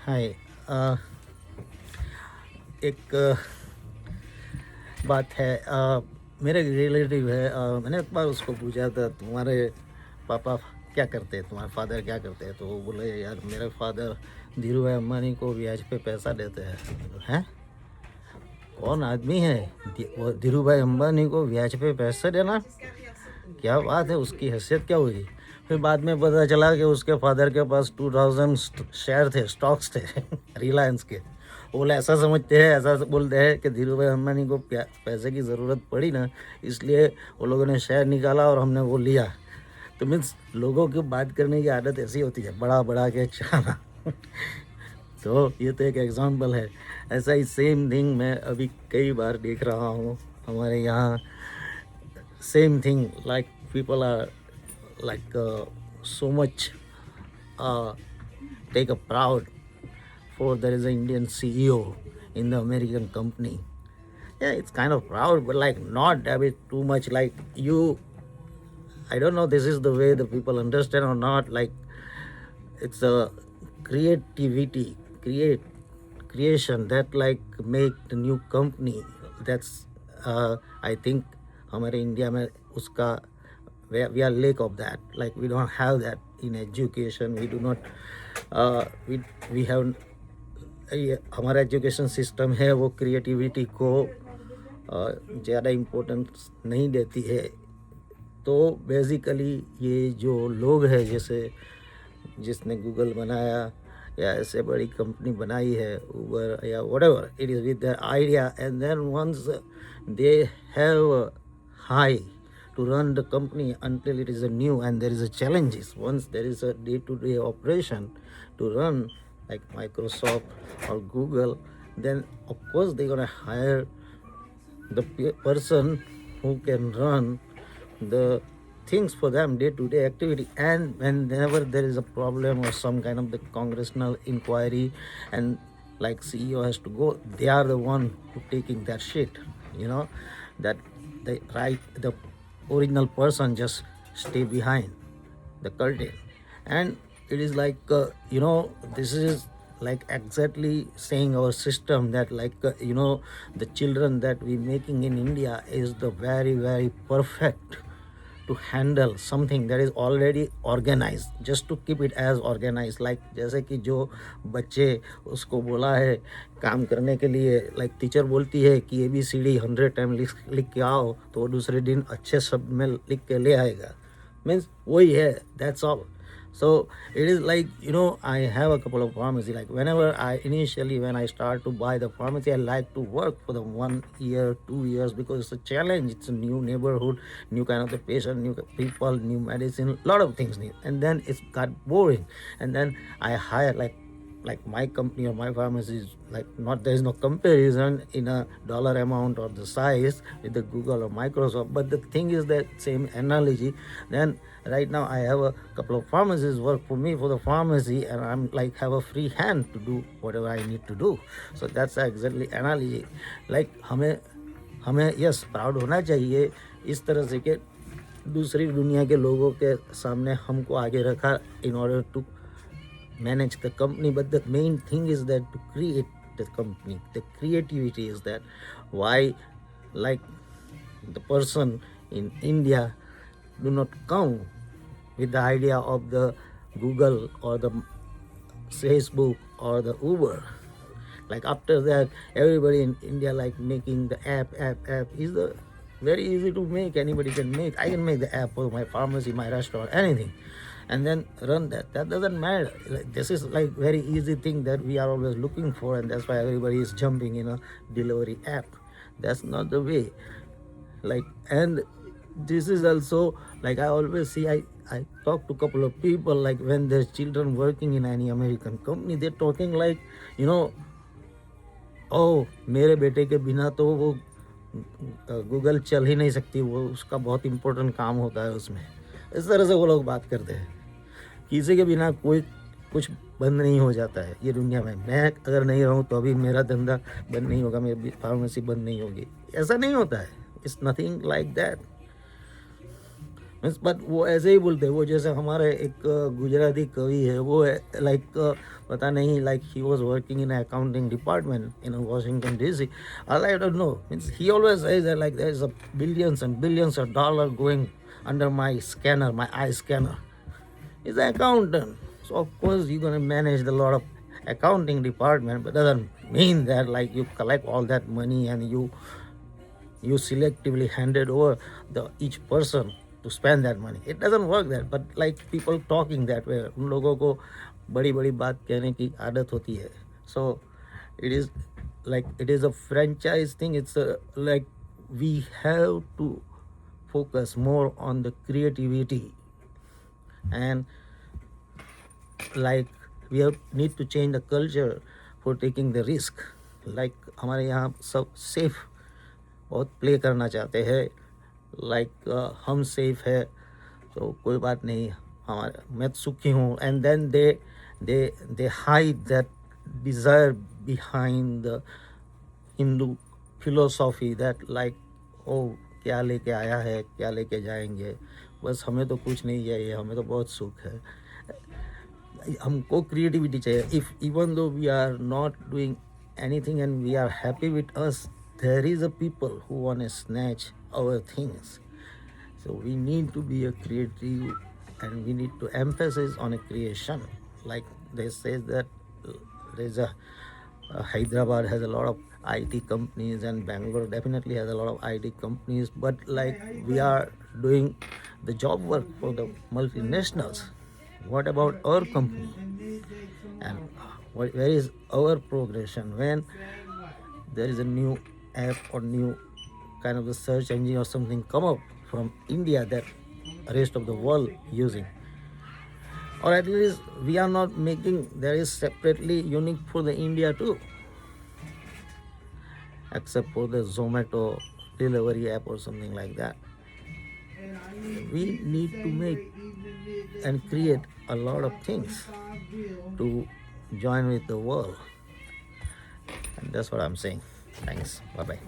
हाय। अ, एक बात है। मेरे रिलेटिव है। मैंने एक बार उसको पूछा था तुम्हारे पापा क्या करते हैं, तुम्हारे फादर क्या करते हैं, तो वो बोले यार मेरे फादर धीरू भाई अम्बानी को ब्याज पे पैसा देते हैं। कौन आदमी है वो धीरू भाई अम्बानी को ब्याज पे पैसा देना? क्या बात है, उसकी हैसियत क्या हुई? फिर बाद में पता चला कि उसके फादर के पास 2000 शेयर थे, स्टॉक्स थे रिलायंस के। वो बोले ऐसा समझते हैं, ऐसा बोलते हैं कि धीरू भाई अम्बानी को पैसे की ज़रूरत पड़ी ना, इसलिए वो लोगों ने शेयर निकाला और हमने वो लिया। तो मीन्स लोगों की बात करने की आदत ऐसी होती है, बड़ा बड़ा के चाहना तो ये तो एक एग्जाम्पल है। ऐसा ही सेम थिंग मैं अभी कई बार देख रहा हूँ हमारे यहाँ। Same thing like people are like so much take a proud for there is an Indian CEO in the American company. Yeah, it's kind of proud, but like not a bit too much. Like you, I don't know. This is the way the people understand or not. Like it's a creativity, creation that like make the new company. That's I think हमारे India में उसका we are lack of that. Like we don't have that in education. We do not we have ये हमारा education system है वो creativity को ज़्यादा importance नहीं देती है। तो बेसिकली ये जो लोग हैं, जैसे जिसने गूगल बनाया या ऐसे बड़ी कंपनी बनाई है उबर या whatever it is with the idea, and then once they have high to run the company until it is a new and there is a challenges. Once there is a day-to-day operation to run like Microsoft or Google, then of course they're gonna hire the person who can run the things for them day-to-day activity. And whenever there is a problem or some kind of the congressional inquiry and like CEO has to go, they are the one who taking that shit, that the the original person just stay behind the curtain. And it is like this is like exactly saying our system that like the children that we making in India is the very very perfect to handle something that is already organized, just to keep it as organized. Like जैसे कि जो बच्चे उसको बोला है काम करने के लिए, लाइक टीचर बोलती है कि ABCD 100 टाइम लिख के आओ, तो वो दूसरे दिन अच्छे शब्द में लिख के ले आएगा। मीन्स वही है, that's all. So it is like I have a couple of pharmacy. Like whenever when I start to buy the pharmacy, I like to work for the 1 year 2 years because it's a challenge. It's a new neighborhood, new kind of the patient, new people, new medicine, lot of things new. And then it's got boring, and then I hire like my company or my pharmacy is like not, there is no comparison in a dollar amount or the size with the Google or Microsoft. But the thing is that same analogy. Then right now I have a couple of pharmacists work for me for the pharmacy, and I'm like have a free hand to do whatever I need to do. So that's exactly analogy. Like हमें हमें yes proud होना चाहिए इस तरह से कि दूसरी दुनिया के लोगों के सामने हमको आगे रखा in order to manage the company. But the main thing is that to create the company, the creativity is that why, like the person in India do not come with the idea of the Google or the Facebook or the Uber. Like after that, everybody in India like making the app is the very easy to make. Anybody can make. I can make the app for my pharmacy, my restaurant, anything, and then run that. That doesn't matter. Like, this is like very easy thing that we are always looking for, and that's why everybody is jumping in a delivery app. That's not the way. Like, and this is also like I always see. I talk to a couple of people like when there's children working in any American company, they're talking like मेरे बेटे के बिना तो वो Google चल ही नहीं सकती, वो उसका बहुत इम्पोर्टेंट काम होता है उसमें। इस तरह से वो लोग बात करते हैं। किसी के बिना कोई कुछ बंद नहीं हो जाता है ये दुनिया में। मैं अगर नहीं रहूँ तो अभी मेरा धंधा बंद नहीं होगा, मेरी फार्मेसी बंद नहीं होगी, ऐसा नहीं होता है। It's nothing like that. But वो ऐसे ही बोलते हैं। वो जैसे हमारे एक गुजराती कवि है, वो है like Pata nahi, like he was working in an accounting department in Washington DC. I don't know. Means he always says that like there's a billions and billions of dollars going under my scanner, my eye scanner. He's an accountant, so of course you're gonna manage the lot of accounting department, but doesn't mean that like you collect all that money and you selectively hand it over the each person to spend that money. It doesn't work that, but like people talking that way, उन लोगों को बड़ी बड़ी बात कहने की आदत होती है. So it is like it is a franchise thing. It's a, like we have to focus more on the creativity, and like we have need to change the culture for taking the risk. Like हमारे यहाँ सब safe बहुत play करना चाहते हैं. Like हम safe है तो कोई बात नहीं, हमारे मैं सुखी हूँ. And then they hide that desire behind the Hindu philosophy that like oh क्या लेके आया है, क्या लेके जाएंगे, बस हमें तो कुछ नहीं चाहिए, हमें तो बहुत सुख है. हमको क्रिएटिविटी चाहिए. If even though we are not doing anything and we are happy with us, there is a people who want to snatch our things. So we need to be a creative and we need to emphasize on a creation. Like they say that there's a Hyderabad has a lot of IT companies and Bangalore definitely has a lot of IT companies, but like we are doing the job work for the multinationals. What about our company? And where is our progression when there is a new app or new kind of a search engine or something come up from India that rest of the world using? Or at least we are not making, there is separately unique for the India too, except for the Zomato delivery app or something like that. We need to make and create a lot of things to join with the world, and that's what I'm saying. Thanks. Bye bye.